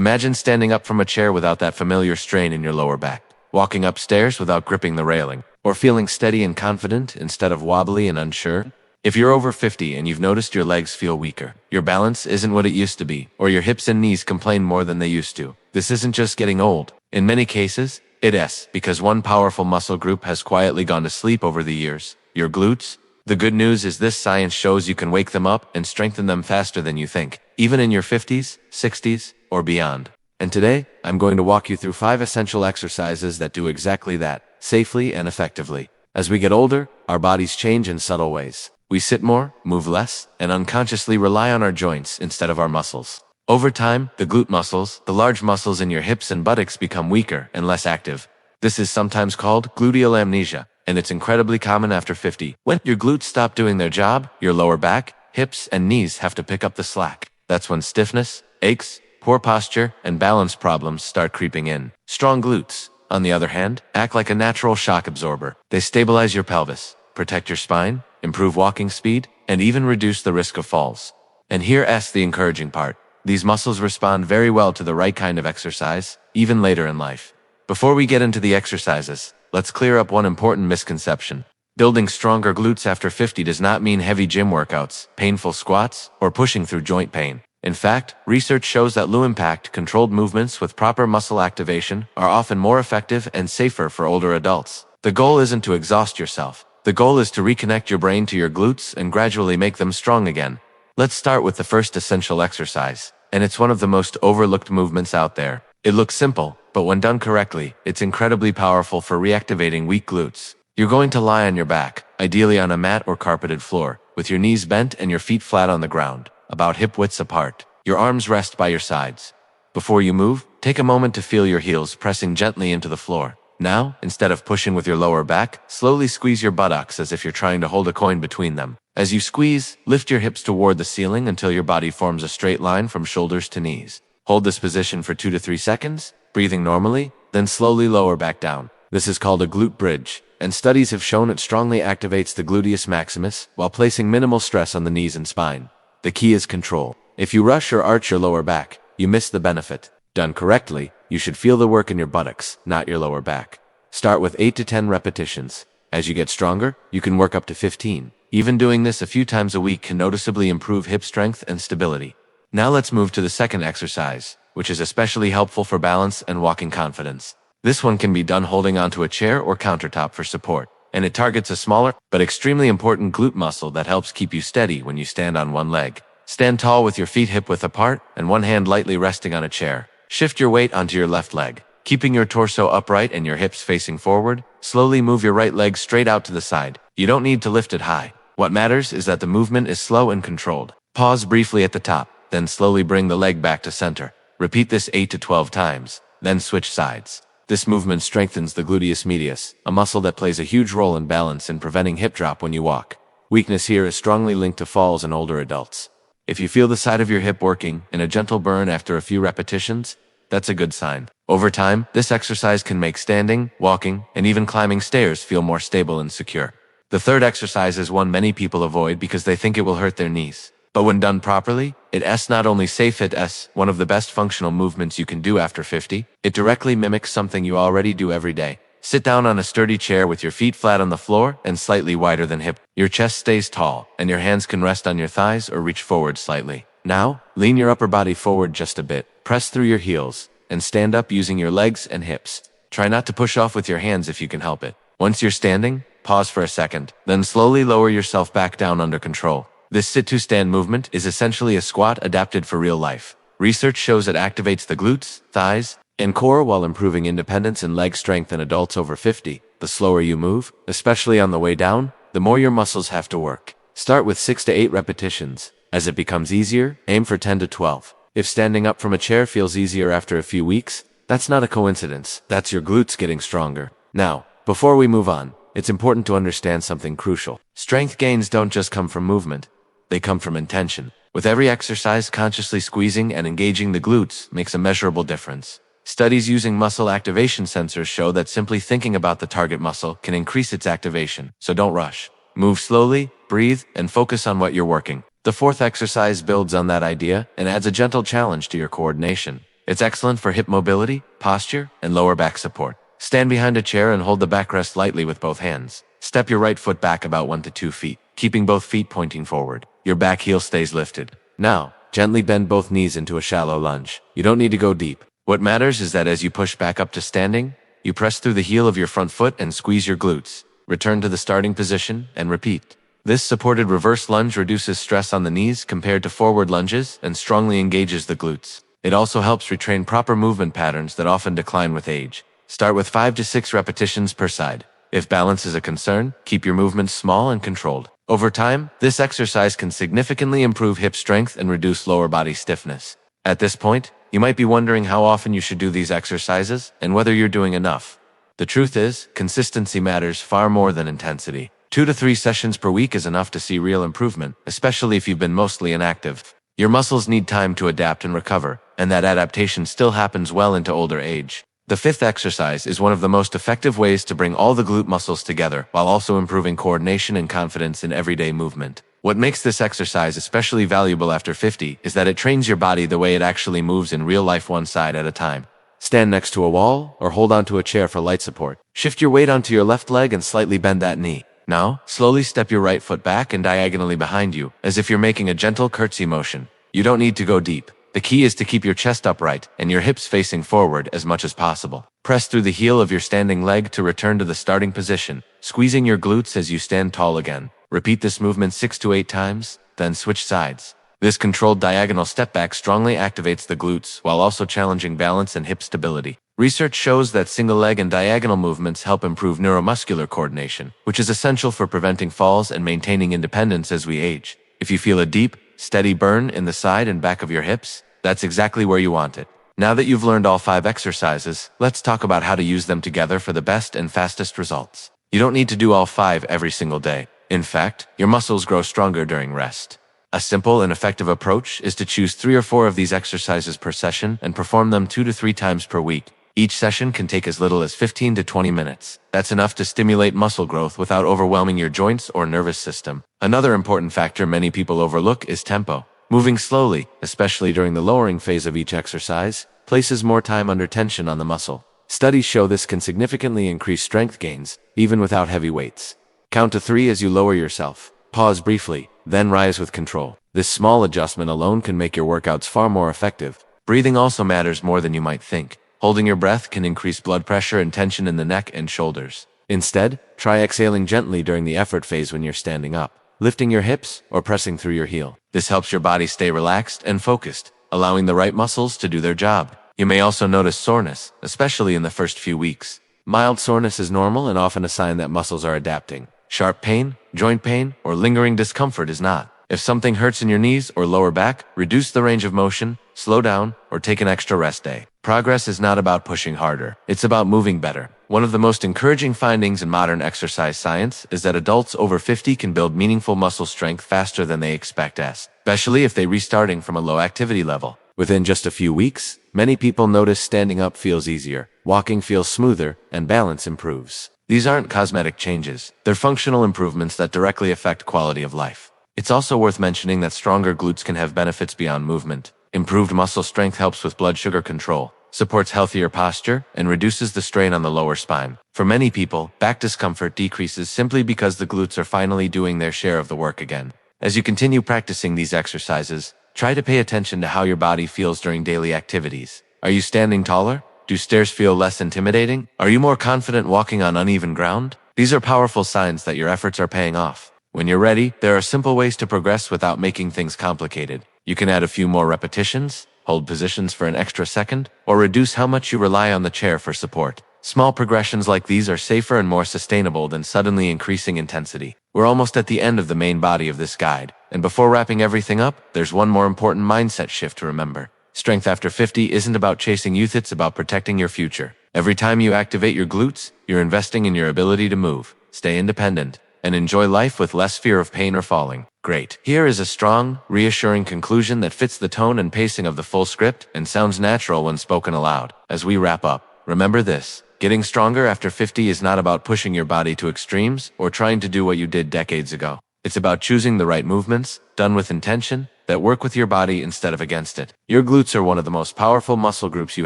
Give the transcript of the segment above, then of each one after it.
Imagine standing up from a chair without that familiar strain in your lower back, walking upstairs without gripping the railing, or feeling steady and confident instead of wobbly and unsure. If you're over 50 and you've noticed your legs feel weaker, your balance isn't what it used to be, or your hips and knees complain more than they used to, this isn't just getting old. In many cases, it is because one powerful muscle group has quietly gone to sleep over the years: your glutes. The good news is this science shows you can wake them up and strengthen them faster than you think, even in your 50s, 60s, or beyond. And today, I'm going to walk you through 5 essential exercises that do exactly that, safely and effectively. As we get older, our bodies change in subtle ways. We sit more, move less, and unconsciously rely on our joints instead of our muscles. Over time, the glute muscles, the large muscles in your hips and buttocks, become weaker and less active. This is sometimes called gluteal amnesia, and it's incredibly common after 50. When your glutes stop doing their job, your lower back, hips, and knees have to pick up the slack. That's when stiffness, aches, poor posture, and balance problems start creeping in. Strong glutes, on the other hand, act like a natural shock absorber. They stabilize your pelvis, protect your spine, improve walking speed, and even reduce the risk of falls. And here's the encouraging part. These muscles respond very well to the right kind of exercise, even later in life. Before we get into the exercises, let's clear up one important misconception. Building stronger glutes after 50 does not mean heavy gym workouts, painful squats, or pushing through joint pain. In fact, research shows that low-impact, controlled movements with proper muscle activation are often more effective and safer for older adults. The goal isn't to exhaust yourself. The goal is to reconnect your brain to your glutes and gradually make them strong again. Let's start with the first essential exercise, and it's one of the most overlooked movements out there. It looks simple, but when done correctly, it's incredibly powerful for reactivating weak glutes. You're going to lie on your back, ideally on a mat or carpeted floor, with your knees bent and your feet flat on the ground, about hip widths apart. Your arms rest by your sides. Before you move, take a moment to feel your heels pressing gently into the floor. Now, instead of pushing with your lower back, slowly squeeze your buttocks as if you're trying to hold a coin between them. As you squeeze, lift your hips toward the ceiling until your body forms a straight line from shoulders to knees. Hold this position for 2 to 3 seconds, breathing normally, then slowly lower back down. This is called a glute bridge, and studies have shown it strongly activates the gluteus maximus while placing minimal stress on the knees and spine. The key is control. If you rush or arch your lower back, you miss the benefit. Done correctly, you should feel the work in your buttocks, not your lower back. Start with 8 to 10 repetitions. As you get stronger, you can work up to 15. Even doing this a few times a week can noticeably improve hip strength and stability. Now let's move to the second exercise, which is especially helpful for balance and walking confidence. This one can be done holding onto a chair or countertop for support, and it targets a smaller but extremely important glute muscle that helps keep you steady when you stand on one leg. Stand tall with your feet hip width apart and one hand lightly resting on a chair. Shift your weight onto your left leg, keeping your torso upright and your hips facing forward. Slowly move your right leg straight out to the side. You don't need to lift it high. What matters is that the movement is slow and controlled. Pause briefly at the top, then slowly bring the leg back to center. Repeat this 8 to 12 times, then switch sides. This movement strengthens the gluteus medius, a muscle that plays a huge role in balance and preventing hip drop when you walk. Weakness here is strongly linked to falls in older adults. If you feel the side of your hip working in a gentle burn after a few repetitions, that's a good sign. Over time, this exercise can make standing, walking, and even climbing stairs feel more stable and secure. The third exercise is one many people avoid because they think it will hurt their knees. But when done properly, it's not only safe, it's one of the best functional movements you can do after 50. It directly mimics something you already do every day. Sit down on a sturdy chair with your feet flat on the floor and slightly wider than hip. Your chest stays tall, and your hands can rest on your thighs or reach forward slightly. Now, lean your upper body forward just a bit. Press through your heels, and stand up using your legs and hips. Try not to push off with your hands if you can help it. Once you're standing, pause for a second, then slowly lower yourself back down under control. This sit-to-stand movement is essentially a squat adapted for real life. Research shows it activates the glutes, thighs, and core while improving independence and leg strength in adults over 50. The slower you move, especially on the way down, the more your muscles have to work. Start with 6 to 8 repetitions. As it becomes easier, aim for 10 to 12. If standing up from a chair feels easier after a few weeks, that's not a coincidence. That's your glutes getting stronger. Now, before we move on, it's important to understand something crucial. Strength gains don't just come from movement. They come from intention. With every exercise, consciously squeezing and engaging the glutes makes a measurable difference. Studies using muscle activation sensors show that simply thinking about the target muscle can increase its activation. So don't rush. Move slowly, breathe, and focus on what you're working. The fourth exercise builds on that idea and adds a gentle challenge to your coordination. It's excellent for hip mobility, posture, and lower back support. Stand behind a chair and hold the backrest lightly with both hands. Step your right foot back about 1 to 2 feet, keeping both feet pointing forward. Your back heel stays lifted. Now, gently bend both knees into a shallow lunge. You don't need to go deep. What matters is that as you push back up to standing, you press through the heel of your front foot and squeeze your glutes. Return to the starting position and repeat. This supported reverse lunge reduces stress on the knees compared to forward lunges and strongly engages the glutes. It also helps retrain proper movement patterns that often decline with age. Start with 5 to 6 repetitions per side. If balance is a concern, keep your movements small and controlled. Over time, this exercise can significantly improve hip strength and reduce lower body stiffness. At this point, you might be wondering how often you should do these exercises and whether you're doing enough. The truth is, consistency matters far more than intensity. 2 to 3 sessions per week is enough to see real improvement, especially if you've been mostly inactive. Your muscles need time to adapt and recover, and that adaptation still happens well into older age. The fifth exercise is one of the most effective ways to bring all the glute muscles together while also improving coordination and confidence in everyday movement. What makes this exercise especially valuable after 50 is that it trains your body the way it actually moves in real life, one side at a time. Stand next to a wall or hold onto a chair for light support. Shift your weight onto your left leg and slightly bend that knee. Now, slowly step your right foot back and diagonally behind you, as if you're making a gentle curtsy motion. You don't need to go deep. The key is to keep your chest upright and your hips facing forward as much as possible. Press through the heel of your standing leg to return to the starting position, squeezing your glutes as you stand tall again. Repeat this movement 6 to 8 times, then switch sides. This controlled diagonal step back strongly activates the glutes while also challenging balance and hip stability. Research shows that single leg and diagonal movements help improve neuromuscular coordination, which is essential for preventing falls and maintaining independence as we age. If you feel a deep, steady burn in the side and back of your hips, that's exactly where you want it. Now that you've learned all 5 exercises, let's talk about how to use them together for the best and fastest results. You don't need to do all 5 every single day. In fact, your muscles grow stronger during rest. A simple and effective approach is to choose 3 or 4 of these exercises per session and perform them 2 to 3 times per week. Each session can take as little as 15 to 20 minutes. That's enough to stimulate muscle growth without overwhelming your joints or nervous system. Another important factor many people overlook is tempo. Moving slowly, especially during the lowering phase of each exercise, places more time under tension on the muscle. Studies show this can significantly increase strength gains, even without heavy weights. Count to 3 as you lower yourself. Pause briefly, then rise with control. This small adjustment alone can make your workouts far more effective. Breathing also matters more than you might think. Holding your breath can increase blood pressure and tension in the neck and shoulders. Instead, try exhaling gently during the effort phase when you're standing up, lifting your hips or pressing through your heel. This helps your body stay relaxed and focused, allowing the right muscles to do their job. You may also notice soreness, especially in the first few weeks. Mild soreness is normal and often a sign that muscles are adapting. Sharp pain, joint pain, or lingering discomfort is not. If something hurts in your knees or lower back, reduce the range of motion, slow down, or take an extra rest day. Progress is not about pushing harder. It's about moving better. One of the most encouraging findings in modern exercise science is that adults over 50 can build meaningful muscle strength faster than they expect, especially if they're restarting from a low activity level. Within just a few weeks, many people notice standing up feels easier, walking feels smoother, and balance improves. These aren't cosmetic changes. They're functional improvements that directly affect quality of life. It's also worth mentioning that stronger glutes can have benefits beyond movement. Improved muscle strength helps with blood sugar control, supports healthier posture, and reduces the strain on the lower spine. For many people, back discomfort decreases simply because the glutes are finally doing their share of the work again. As you continue practicing these exercises, try to pay attention to how your body feels during daily activities. Are you standing taller? Do stairs feel less intimidating? Are you more confident walking on uneven ground? These are powerful signs that your efforts are paying off. When you're ready, there are simple ways to progress without making things complicated. You can add a few more repetitions, hold positions for an extra second, or reduce how much you rely on the chair for support. Small progressions like these are safer and more sustainable than suddenly increasing intensity. We're almost at the end of the main body of this guide, and before wrapping everything up, there's one more important mindset shift to remember. Strength after 50 isn't about chasing youth, it's about protecting your future. Every time you activate your glutes, you're investing in your ability to move, stay independent, and enjoy life with less fear of pain or falling. Great. Here is a strong, reassuring conclusion that fits the tone and pacing of the full script and sounds natural when spoken aloud. As we wrap up, remember this: getting stronger after 50 is not about pushing your body to extremes or trying to do what you did decades ago. It's about choosing the right movements, done with intention, that work with your body instead of against it. Your glutes are one of the most powerful muscle groups you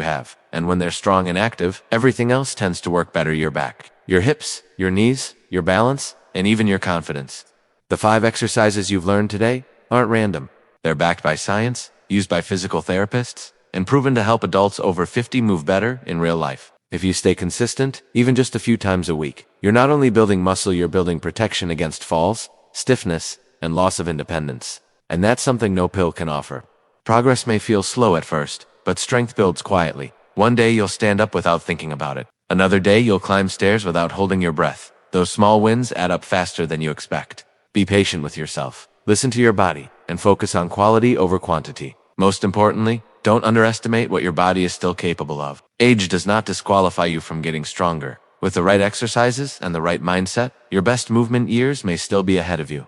have, and when they're strong and active, everything else tends to work better: your back, your hips, your knees, your balance, and even your confidence. The 5 exercises you've learned today aren't random. They're backed by science, used by physical therapists, and proven to help adults over 50 move better in real life. If you stay consistent, even just a few times a week, you're not only building muscle, you're building protection against falls, stiffness, and loss of independence. And that's something no pill can offer. Progress may feel slow at first, but strength builds quietly. One day you'll stand up without thinking about it. Another day you'll climb stairs without holding your breath. Those small wins add up faster than you expect. Be patient with yourself. Listen to your body, and focus on quality over quantity. Most importantly, don't underestimate what your body is still capable of. Age does not disqualify you from getting stronger. With the right exercises and the right mindset, your best movement years may still be ahead of you.